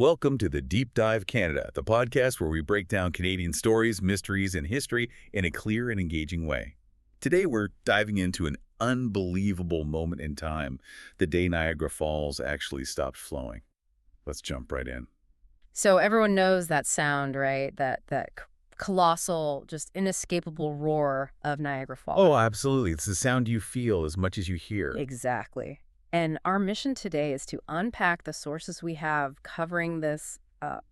Welcome to the Deep Dive Canada, the podcast where we break down Canadian stories, mysteries, and history in a clear and engaging way. Today we're diving into an unbelievable moment in time, the day Niagara Falls actually stopped flowing. Let's jump right in. So everyone knows that sound, right? That colossal, just inescapable roar of Niagara Falls. Oh, absolutely. It's the sound you feel as much as you hear. Exactly. And our mission today is to unpack the sources we have covering this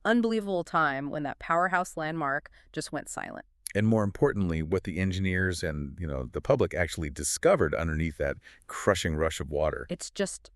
unbelievable time when that powerhouse landmark just went silent. And more importantly, what the engineers and, the public actually discovered underneath that crushing rush of water. It's just,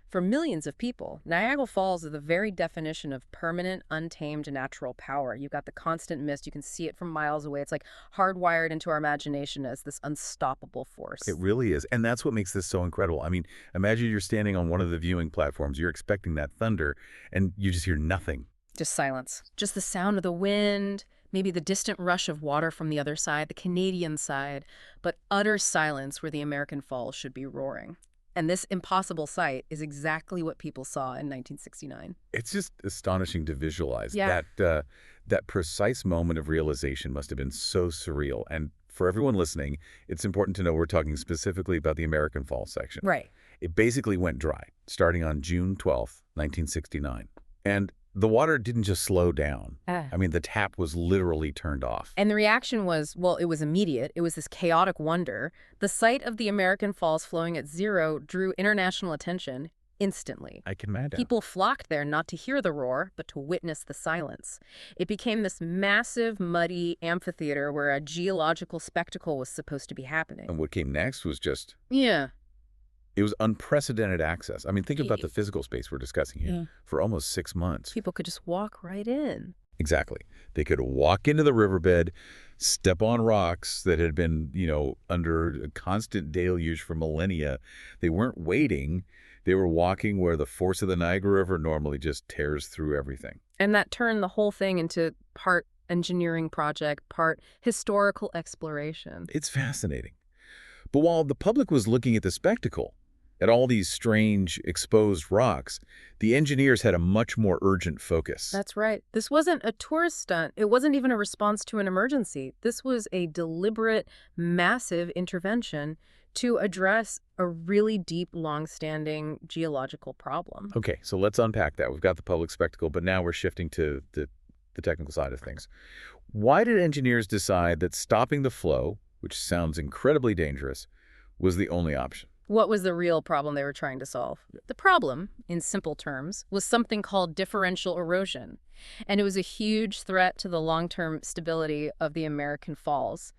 for millions of people, Niagara Falls is the very definition of permanent, untamed natural power. You've got the constant mist. You can see it from miles away. It's like hardwired into our imagination as this unstoppable force. It really is. And that's what makes this so incredible. I mean, imagine you're standing on one of the viewing platforms. You're expecting that thunder, and you just hear nothing. Just silence. Just the sound of the wind, maybe the distant rush of water from the other side, the Canadian side, but utter silence where the American Falls should be roaring. And this impossible sight is exactly what people saw in 1969. It's just astonishing to visualize. Yeah. That precise moment of realization must have been so surreal. And for everyone listening, it's important to know we're talking specifically about the American Falls section. Right. It basically went dry, starting on June 12th, 1969. And the water didn't just slow down. I mean, the tap was literally turned off. And the reaction was, well, it was immediate. It was this chaotic wonder. The sight of the American Falls flowing at zero drew international attention instantly. I can imagine. People flocked there not to hear the roar, but to witness the silence. It became this massive, muddy amphitheater where a geological spectacle was supposed to be happening. And what came next was just... Yeah. It was unprecedented access. I mean, think about the physical space we're discussing here. Yeah. For almost 6 months. People could just walk right in. Exactly. They could walk into the riverbed, step on rocks that had been, under a constant deluge for millennia. They weren't waiting. They were walking where the force of the Niagara River normally just tears through everything. And that turned the whole thing into part engineering project, part historical exploration. It's fascinating. But while the public was looking at the spectacle, at all these strange exposed rocks, the engineers had a much more urgent focus. That's right. This wasn't a tourist stunt. It wasn't even a response to an emergency. This was a deliberate, massive intervention to address a really deep, long-standing geological problem. Okay, so let's unpack that. We've got the public spectacle, but now we're shifting to the technical side of things. Why did engineers decide that stopping the flow, which sounds incredibly dangerous, was the only option? What was the real problem they were trying to solve? The problem, in simple terms, was something called differential erosion. And it was a huge threat to the long-term stability of the American Falls.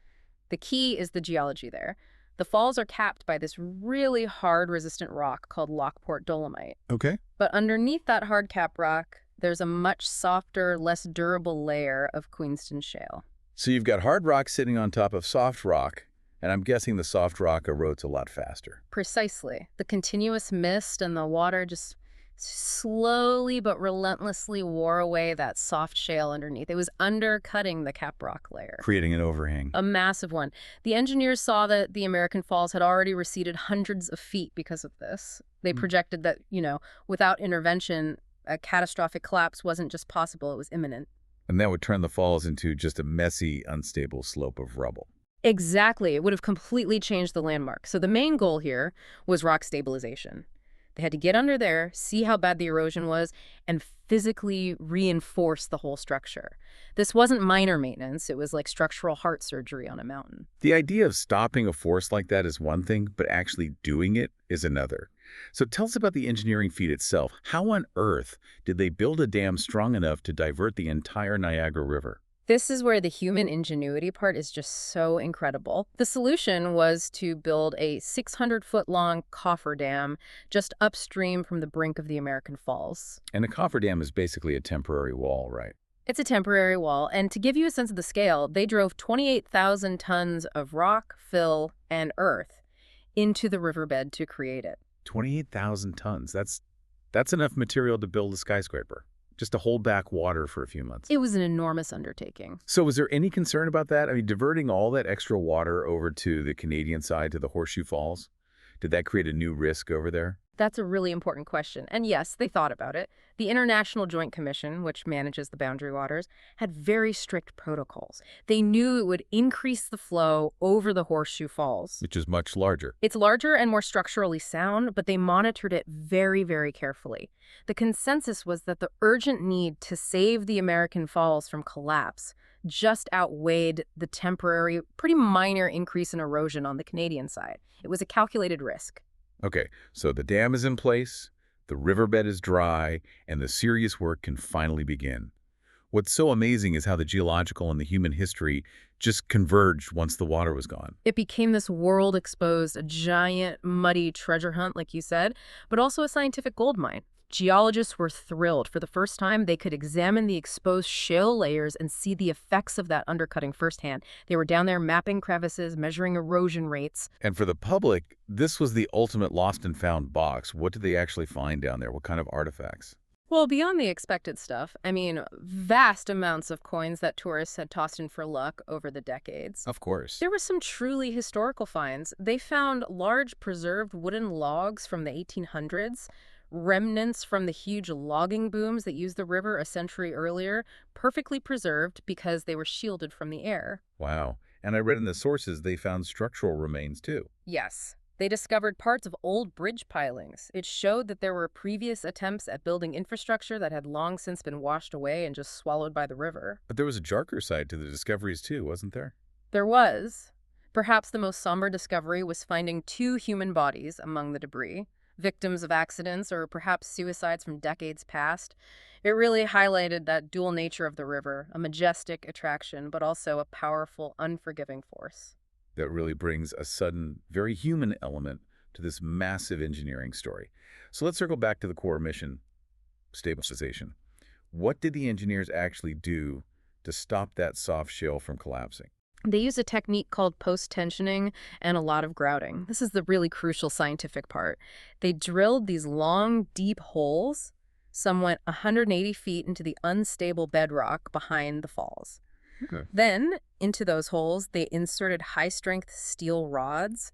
The key is the geology there. The falls are capped by this really hard resistant rock called Lockport dolomite. Okay. But underneath that hard cap rock, there's a much softer, less durable layer of Queenston shale. So you've got hard rock sitting on top of soft rock, and I'm guessing the soft rock erodes a lot faster. Precisely. The continuous mist and the water just slowly but relentlessly wore away that soft shale underneath. It was undercutting the cap rock layer. Creating an overhang. A massive one. The engineers saw that the American Falls had already receded hundreds of feet because of this. They projected that, without intervention, a catastrophic collapse wasn't just possible, it was imminent. And that would turn the falls into just a messy, unstable slope of rubble. Exactly. It would have completely changed the landmark. So the main goal here was rock stabilization. They had to get under there, see how bad the erosion was, and physically reinforce the whole structure. This wasn't minor maintenance. It was like structural heart surgery on a mountain. The idea of stopping a force like that is one thing, but actually doing it is another. So tell us about the engineering feat itself. How on earth did they build a dam strong enough to divert the entire Niagara River? This is where the human ingenuity part is just so incredible. The solution was to build a 600-foot-long cofferdam just upstream from the brink of the American Falls. And a cofferdam is basically a temporary wall, right? It's a temporary wall, and to give you a sense of the scale, they drove 28,000 tons of rock, fill, and earth into the riverbed to create it. 28,000 tons. That's enough material to build a skyscraper. Just to hold back water for a few months. It was an enormous undertaking. So was there any concern about that? I mean, diverting all that extra water over to the Canadian side, to the Horseshoe Falls, Did that create a new risk over there? That's a really important question. And yes, they thought about it. The International Joint Commission, which manages the boundary waters, had very strict protocols. They knew it would increase the flow over the Horseshoe Falls. Which is much larger. It's larger and more structurally sound, but they monitored it very, very carefully. The consensus was that the urgent need to save the American Falls from collapse just outweighed the temporary, pretty minor increase in erosion on the Canadian side. It was a calculated risk. Okay, so the dam is in place, the riverbed is dry, and the serious work can finally begin. What's so amazing is how the geological and the human history just converged once the water was gone. It became this world-exposed, a giant, muddy treasure hunt, like you said, but also a scientific gold mine. Geologists were thrilled. For the first time, they could examine the exposed shale layers and see the effects of that undercutting firsthand. They were down there mapping crevices, measuring erosion rates. And for the public, this was the ultimate lost and found box. What did they actually find down there? What kind of artifacts? Well, beyond the expected stuff, vast amounts of coins that tourists had tossed in for luck over the decades. Of course. There were some truly historical finds. They found large preserved wooden logs from the 1800s, remnants from the huge logging booms that used the river a century earlier, perfectly preserved because they were shielded from the air. Wow. And I read in the sources they found structural remains too. Yes. They discovered parts of old bridge pilings. It showed that there were previous attempts at building infrastructure that had long since been washed away and just swallowed by the river. But there was a darker side to the discoveries too, wasn't there? There was. Perhaps the most somber discovery was finding 2 human bodies among the debris, victims of accidents or perhaps suicides from decades past. It really highlighted that dual nature of the river, a majestic attraction, but also a powerful, unforgiving force. That really brings a sudden, very human element to this massive engineering story. So let's circle back to the core mission, stabilization. What did the engineers actually do to stop that soft shale from collapsing? They use a technique called post-tensioning and a lot of grouting. This is the really crucial scientific part. They drilled these long, deep holes. Some went 180 feet into the unstable bedrock behind the falls. Okay. Then, into those holes, they inserted high-strength steel rods.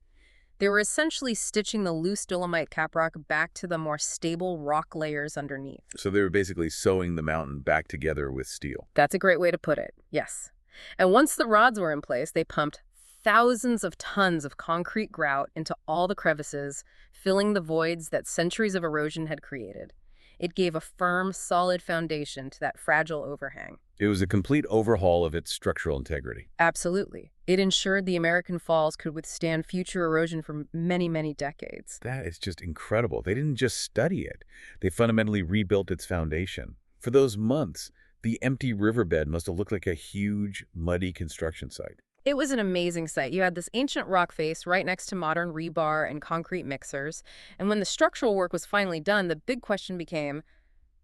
They were essentially stitching the loose dolomite caprock back to the more stable rock layers underneath. So they were basically sewing the mountain back together with steel. That's a great way to put it, yes. And once the rods were in place, they pumped thousands of tons of concrete grout into all the crevices, filling the voids that centuries of erosion had created. It gave a firm, solid foundation to that fragile overhang. It was a complete overhaul of its structural integrity. Absolutely. It ensured the American Falls could withstand future erosion for many, many decades. That is just incredible. They didn't just study it. They fundamentally rebuilt its foundation. For those months, the empty riverbed must have looked like a huge, muddy construction site. It was an amazing site. You had this ancient rock face right next to modern rebar and concrete mixers. And when the structural work was finally done, the big question became,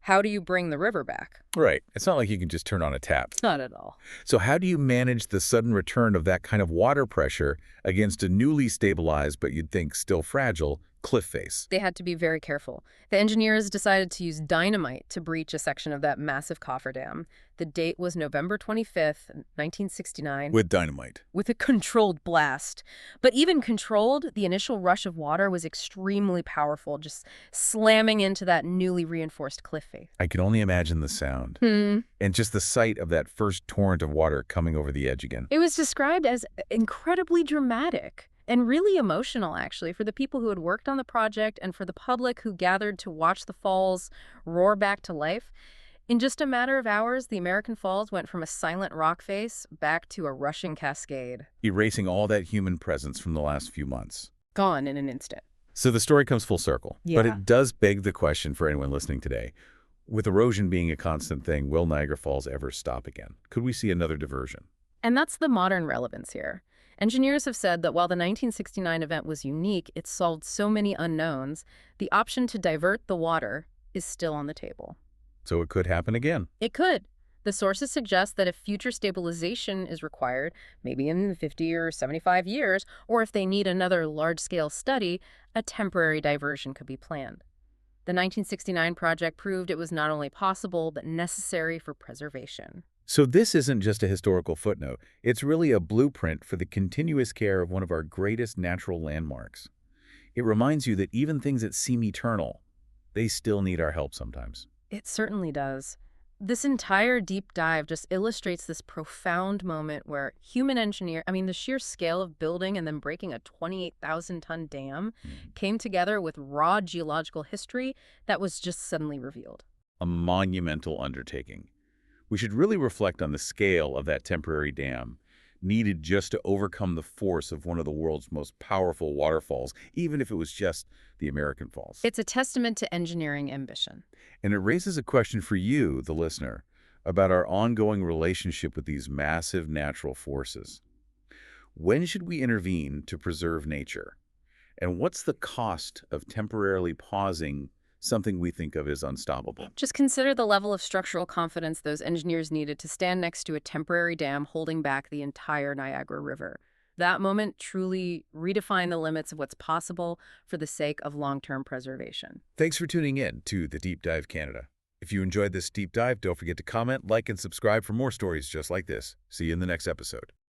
how do you bring the river back? Right. It's not like you can just turn on a tap. Not at all. So how do you manage the sudden return of that kind of water pressure against a newly stabilized, but you'd think still fragile, cliff face? They had to be very careful. The engineers decided to use dynamite to breach a section of that massive cofferdam. The date was November 25th, 1969. With dynamite. With a controlled blast. But even controlled, the initial rush of water was extremely powerful, just slamming into that newly reinforced cliff face. I can only imagine the sound. And just the sight of that first torrent of water coming over the edge again. It was described as incredibly dramatic. And really emotional, actually, for the people who had worked on the project and for the public who gathered to watch the falls roar back to life. In just a matter of hours, the American Falls went from a silent rock face back to a rushing cascade. Erasing all that human presence from the last few months. Gone in an instant. So the story comes full circle. Yeah. But it does beg the question for anyone listening today. With erosion being a constant thing, will Niagara Falls ever stop again? Could we see another diversion? And that's the modern relevance here. Engineers have said that while the 1969 event was unique, it solved so many unknowns, the option to divert the water is still on the table. So it could happen again. It could. The sources suggest that if future stabilization is required, maybe in 50 or 75 years, or if they need another large-scale study, a temporary diversion could be planned. The 1969 project proved it was not only possible, but necessary for preservation. So this isn't just a historical footnote. It's really a blueprint for the continuous care of one of our greatest natural landmarks. It reminds you that even things that seem eternal, they still need our help sometimes. It certainly does. This entire deep dive just illustrates this profound moment where the sheer scale of building and then breaking a 28,000-ton dam came together with raw geological history that was just suddenly revealed. A monumental undertaking. We should really reflect on the scale of that temporary dam, needed just to overcome the force of one of the world's most powerful waterfalls, even if it was just the American Falls. It's a testament to engineering ambition. And it raises a question for you, the listener, about our ongoing relationship with these massive natural forces. When should we intervene to preserve nature? And what's the cost of temporarily pausing something we think of as unstoppable? Just consider the level of structural confidence those engineers needed to stand next to a temporary dam holding back the entire Niagara River. That moment truly redefined the limits of what's possible for the sake of long-term preservation. Thanks for tuning in to The Deep Dive Canada. If you enjoyed this deep dive, don't forget to comment, like, and subscribe for more stories just like this. See you in the next episode.